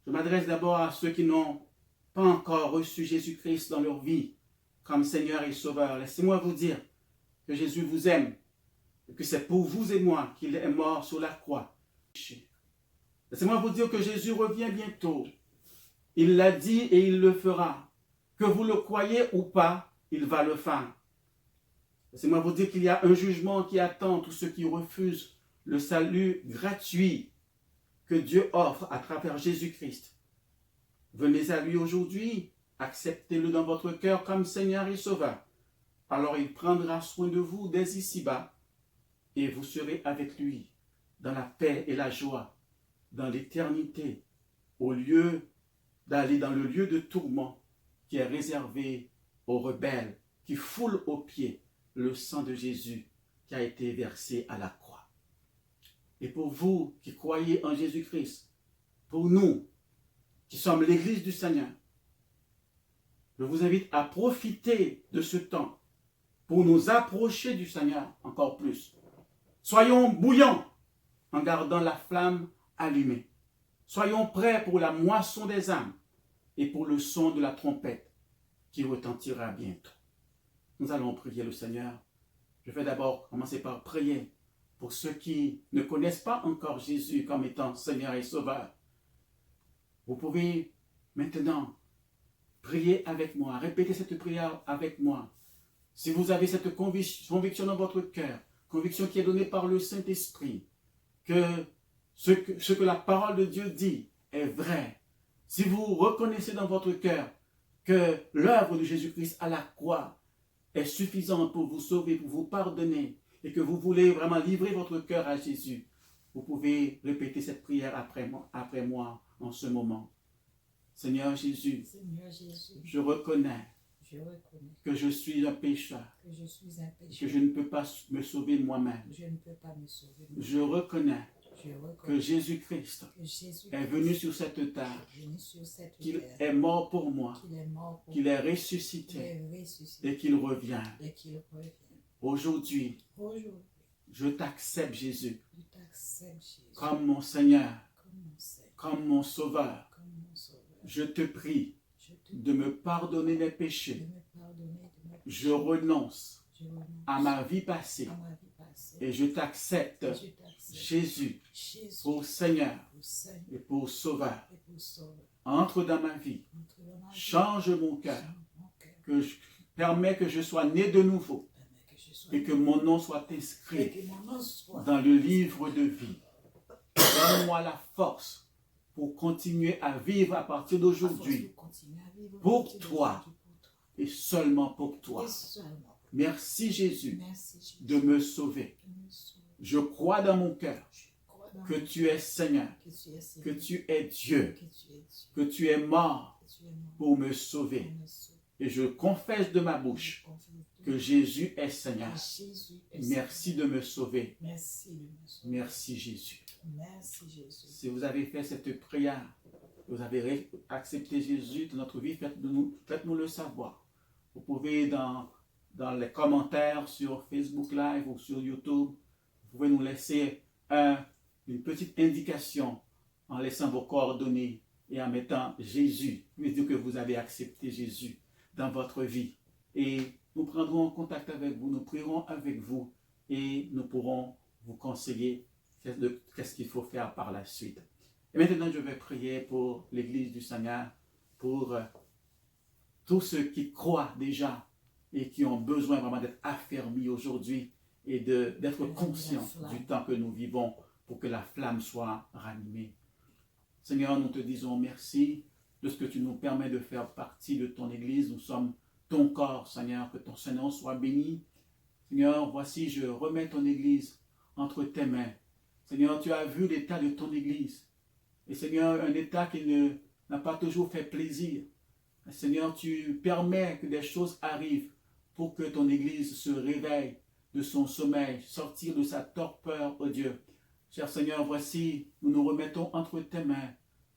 [SPEAKER 4] je m'adresse d'abord à ceux qui n'ont pas encore reçu Jésus-Christ dans leur vie comme Seigneur et Sauveur. Laissez-moi vous dire que Jésus vous aime et que c'est pour vous et moi qu'il est mort sur la croix. Laissez-moi vous dire que Jésus revient bientôt. Il l'a dit et il le fera. Que vous le croyez ou pas, il va le faire. Laissez-moi vous dire qu'il y a un jugement qui attend tous ceux qui refusent le salut gratuit que Dieu offre à travers Jésus-Christ. Venez à lui aujourd'hui, acceptez-le dans votre cœur comme Seigneur et Sauveur. Alors il prendra soin de vous dès ici-bas et vous serez avec lui dans la paix et la joie, dans l'éternité, au lieu d'aller dans le lieu de tourment qui est réservé aux rebelles, qui foulent aux pieds le sang de Jésus qui a été versé à la croix. Et pour vous qui croyez en Jésus-Christ, pour nous qui sommes l'Église du Seigneur, je vous invite à profiter de ce temps pour nous approcher du Seigneur encore plus. Soyons bouillants en gardant la flamme allumée. Soyons prêts pour la moisson des âmes et pour le son de la trompette qui retentira bientôt. Nous allons prier le Seigneur. Je vais d'abord commencer par prier pour ceux qui ne connaissent pas encore Jésus comme étant Seigneur et Sauveur. Vous pouvez maintenant prier avec moi, répéter cette prière avec moi. Si vous avez cette conviction dans votre cœur, conviction qui est donnée par le Saint-Esprit, que ce que la parole de Dieu dit est vrai, si vous reconnaissez dans votre cœur que l'œuvre de Jésus-Christ à la croix est suffisante pour vous sauver, pour vous pardonner, et que vous voulez vraiment livrer votre cœur à Jésus, vous pouvez répéter cette prière après moi en ce moment. Seigneur Jésus, je reconnais que je suis un pécheur, que je ne peux pas me sauver moi-même. Je reconnais que Jésus-Christ est venu sur cette terre, qu'il est mort pour moi, qu'il est ressuscité et qu'il revient. Aujourd'hui, je t'accepte Jésus comme mon Seigneur, comme mon Sauveur. Je te prie de me pardonner mes péchés. Je renonce à ma vie passée et je t'accepte, Jésus, pour Seigneur et pour Sauveur. Entre dans ma vie, change mon cœur, permets que je sois né de nouveau et que mon nom soit inscrit dans le livre de vie. Donne-moi la force pour continuer à vivre à partir d'aujourd'hui pour toi et seulement pour toi. Merci Jésus de me sauver. Je crois dans mon cœur que tu es Seigneur, que tu es Dieu, que tu es mort pour me sauver. Et je confesse de ma bouche que Jésus est Seigneur. Merci de me sauver. Merci Jésus. Si vous avez fait cette prière, vous avez accepté Jésus dans notre vie, faites-nous le savoir. Vous pouvez dans les commentaires sur Facebook Live ou sur YouTube, vous pouvez nous laisser une petite indication en laissant vos coordonnées et en mettant Jésus. Vous pouvez dire que vous avez accepté Jésus dans votre vie. Et nous prendrons contact avec vous, nous prierons avec vous et nous pourrons vous conseiller qu'est-ce qu'il faut faire par la suite. Et maintenant, je vais prier pour l'Église du Seigneur, pour tous ceux qui croient déjà et qui ont besoin vraiment d'être affermis aujourd'hui et d'être conscients du temps que nous vivons pour que la flamme soit ranimée. Seigneur, nous te disons merci de ce que tu nous permets de faire partie de ton Église. Nous sommes ton corps, Seigneur, que ton Seigneur soit béni. Seigneur, voici, je remets ton Église entre tes mains. Seigneur, tu as vu l'état de ton Église. Et Seigneur, un état qui n'a pas toujours fait plaisir. Seigneur, tu permets que des choses arrivent pour que ton Église se réveille de son sommeil, sortir de sa torpeur, oh Dieu. Cher Seigneur, voici, nous nous remettons entre tes mains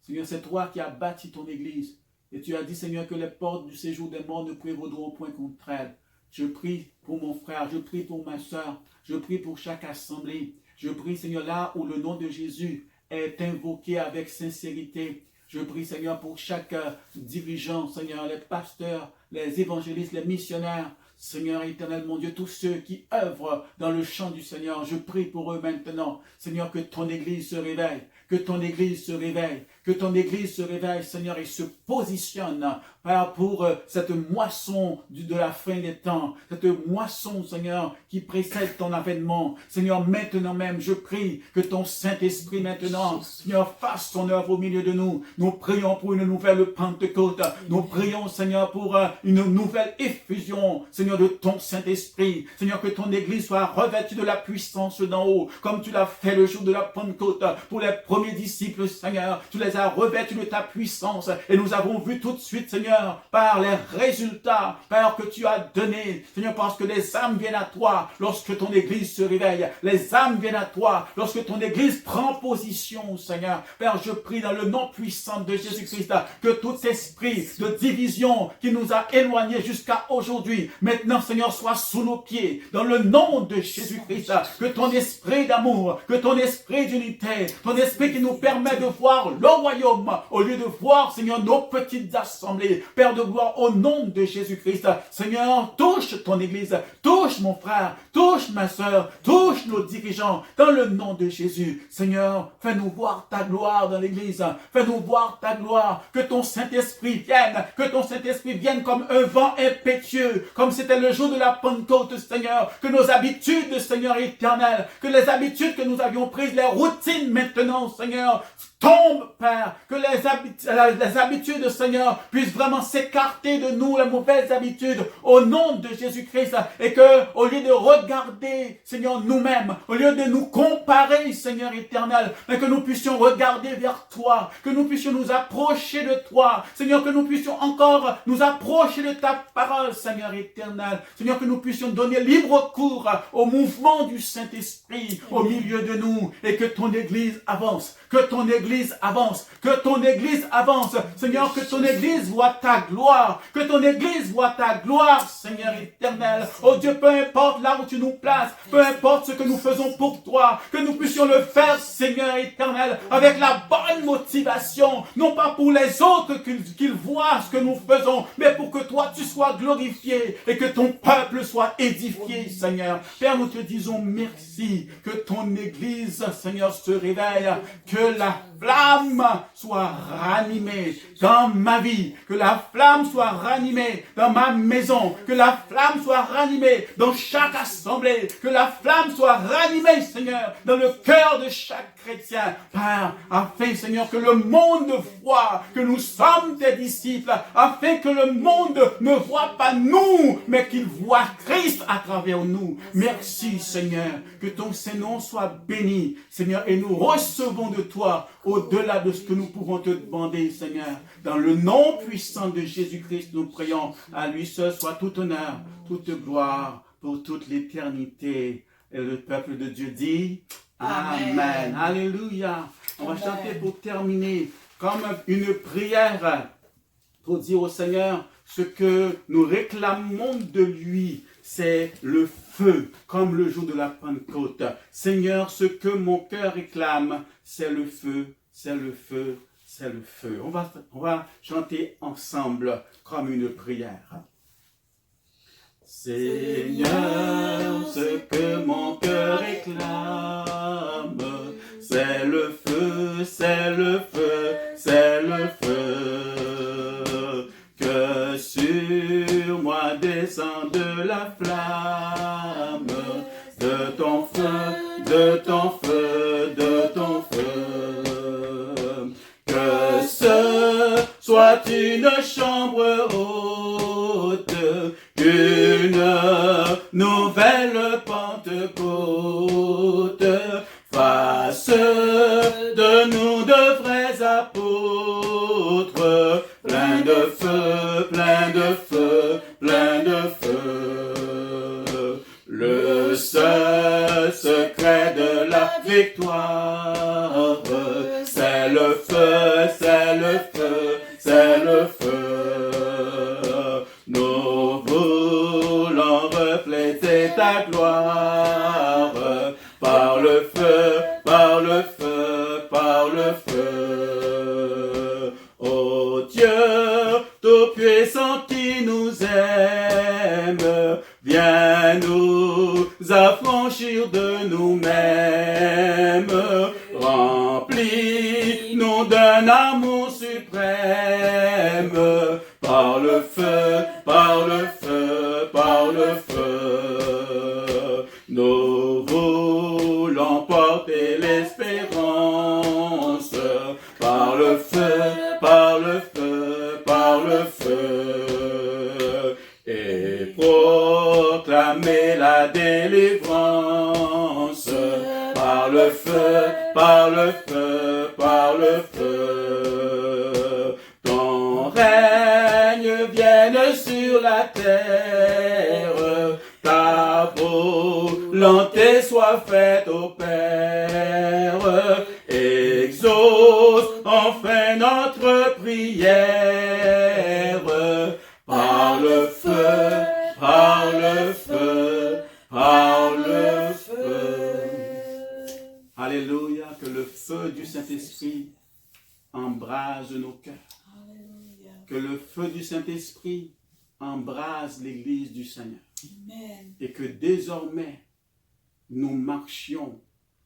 [SPEAKER 2] Seigneur, c'est toi qui as bâti ton Église. Et tu as dit, Seigneur, que les portes du séjour des morts ne prévaudront point contre elle. Je prie pour mon frère, je prie pour ma soeur, je prie pour chaque assemblée. Je prie, Seigneur, là où le nom de Jésus est invoqué avec sincérité. Je prie, Seigneur, pour chaque dirigeant, Seigneur, les pasteurs, les évangélistes, les missionnaires. Seigneur éternel, mon Dieu, tous ceux qui œuvrent dans le champ du Seigneur, je prie pour eux maintenant. Seigneur, que ton Église se réveille, que ton Église se réveille, que ton Église se réveille, Seigneur, et se positionne pour cette moisson de la fin des temps, cette moisson, Seigneur, qui précède ton avènement. Seigneur, maintenant même, je prie que ton Saint-Esprit maintenant, Seigneur, fasse son œuvre au milieu de nous. Nous prions pour une nouvelle Pentecôte. Nous prions, Seigneur, pour une nouvelle effusion, Seigneur, de ton Saint-Esprit. Seigneur, que ton Église soit revêtue de la puissance d'en haut, comme tu l'as fait le jour de la Pentecôte pour les premiers disciples, Seigneur. Tu les as revêtus de ta puissance et nous avons vu tout de suite, Seigneur, par les résultats, Père, que tu as donné, Seigneur, parce que les âmes viennent à toi lorsque ton Église se réveille. Les âmes viennent à toi lorsque ton Église prend position, Seigneur. Père, je prie dans le nom puissant de Jésus-Christ que tout esprit de division qui nous a éloignés jusqu'à aujourd'hui, maintenant, Seigneur, soit sous nos pieds. Dans le nom de Jésus-Christ, que ton esprit d'amour, que ton esprit d'unité, ton esprit qui nous permet de voir le royaume au lieu de voir, Seigneur, nos petites assemblées. Père de gloire, au nom de Jésus-Christ, Seigneur, touche ton Église, touche mon frère, touche ma soeur, touche nos dirigeants, dans le nom de Jésus. Seigneur, fais-nous voir ta gloire dans l'Église, fais-nous voir ta gloire, que ton Saint-Esprit vienne comme un vent impétueux, comme c'était le jour de la Pentecôte, Seigneur, que nos habitudes, Seigneur éternel, que les habitudes que nous avions prises, les routines maintenant, Seigneur, tombent, Père, que les habitudes, Seigneur, puissent vraiment s'écarter de nous, les mauvaises habitudes, au nom de Jésus-Christ, et que, au lieu de regarder, Seigneur, nous-mêmes, au lieu de nous comparer, Seigneur éternel, mais que nous puissions regarder vers toi, que nous puissions nous approcher de toi, Seigneur, que nous puissions encore nous approcher de ta parole, Seigneur éternel, Seigneur, que nous puissions donner libre cours au mouvement du Saint-Esprit au milieu de nous, et que ton Église avance, que ton Église avance, que ton Église avance, Seigneur, que ton Église voit ta gloire, que ton Église voit ta gloire, Seigneur éternel. Oh Dieu, peu importe là où tu nous places, peu importe ce que nous faisons pour toi, que nous puissions le faire, Seigneur éternel, avec la bonne motivation, non pas pour les autres qu'ils voient ce que nous faisons, mais pour que toi tu sois glorifié et que ton peuple soit édifié, Seigneur. Père, nous te disons merci, que ton Église, Seigneur, se réveille, que la flamme soit ranimée dans ma vie, que la flamme soit ranimée dans ma maison, que la flamme soit ranimée dans chaque assemblée, que la flamme soit ranimée, Seigneur, dans le cœur de chaque chrétien, Père, afin, Seigneur, que le monde voit que nous sommes tes disciples, afin que le monde ne voit pas nous, mais qu'il voit Christ à travers nous. Merci, Seigneur, que ton Saint-Nom soit béni, Seigneur, et nous recevons de toi au-delà de ce que nous pouvons te demander, Seigneur. Dans le nom puissant de Jésus-Christ, nous prions. À lui seul soit tout honneur, toute gloire pour toute l'éternité. Et le peuple de Dieu dit Amen. Amen. Alléluia. On va chanter pour terminer comme une prière pour dire au Seigneur ce que nous réclamons de lui. C'est le feu, comme le jour de la Pentecôte. Seigneur, ce que mon cœur réclame, c'est le feu, c'est le feu, c'est le feu. On va chanter ensemble comme une prière. Seigneur, ce que mon cœur réclame, c'est le feu, c'est le feu, c'est le feu. Que sur moi descende la flamme de ton feu, de ton feu, de ton feu. Que ce soit une chambre haute, une nouvelle Pentecôte, fasse de nous de vrais apôtres, plein de feu, plein de feu, plein de feu. Le seul secret de la victoire, c'est le feu, c'est
[SPEAKER 4] ta gloire, par le feu, par le feu, par le feu. Ô Dieu tout-puissant qui nous aime, viens nous affranchir de nous-mêmes, remplis-nous d'un amour suprême, par le feu, par le feu, par le feu. Nous voulons porter l'espérance, par le feu, par le feu, par le feu, et proclamer la délivrance, par le feu, par le feu, par le feu. Ton règne vienne sur la terre, ta volonté soit faite au Père, exauce enfin notre prière, par le feu, par le feu, par le feu. Alléluia, que le feu du Saint-Esprit embrase nos cœurs. Que le feu du Saint-Esprit embrase l'Église du Seigneur.
[SPEAKER 1] Amen.
[SPEAKER 4] Et que désormais, nous marchions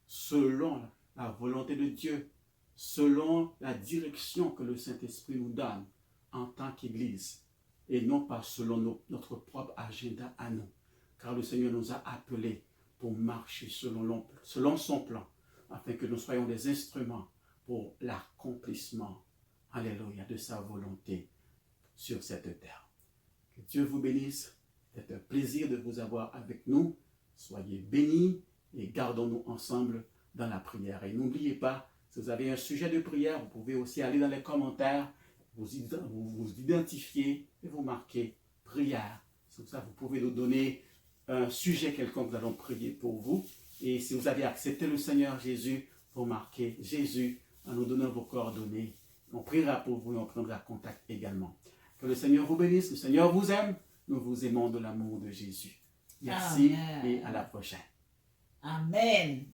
[SPEAKER 4] selon la volonté de Dieu, selon la direction que le Saint-Esprit nous donne en tant qu'Église, et non pas selon notre propre agenda à nous. Car le Seigneur nous a appelés pour marcher selon son plan, afin que nous soyons des instruments pour l'accomplissement, alléluia, de sa volonté sur cette terre. Que Dieu vous bénisse. C'est un plaisir de vous avoir avec nous. Soyez bénis et gardons-nous ensemble dans la prière. Et n'oubliez pas, si vous avez un sujet de prière, vous pouvez aussi aller dans les commentaires, vous identifier et vous marquer prière. Comme ça, vous pouvez nous donner un sujet quelconque, nous allons prier pour vous. Et si vous avez accepté le Seigneur Jésus, vous marquez Jésus en nous donnant vos coordonnées. On priera pour vous et on prendra contact également. Que le Seigneur vous bénisse, le Seigneur vous aime. Nous vous aimons de l'amour de Jésus. Merci. Amen. Et à la prochaine.
[SPEAKER 1] Amen.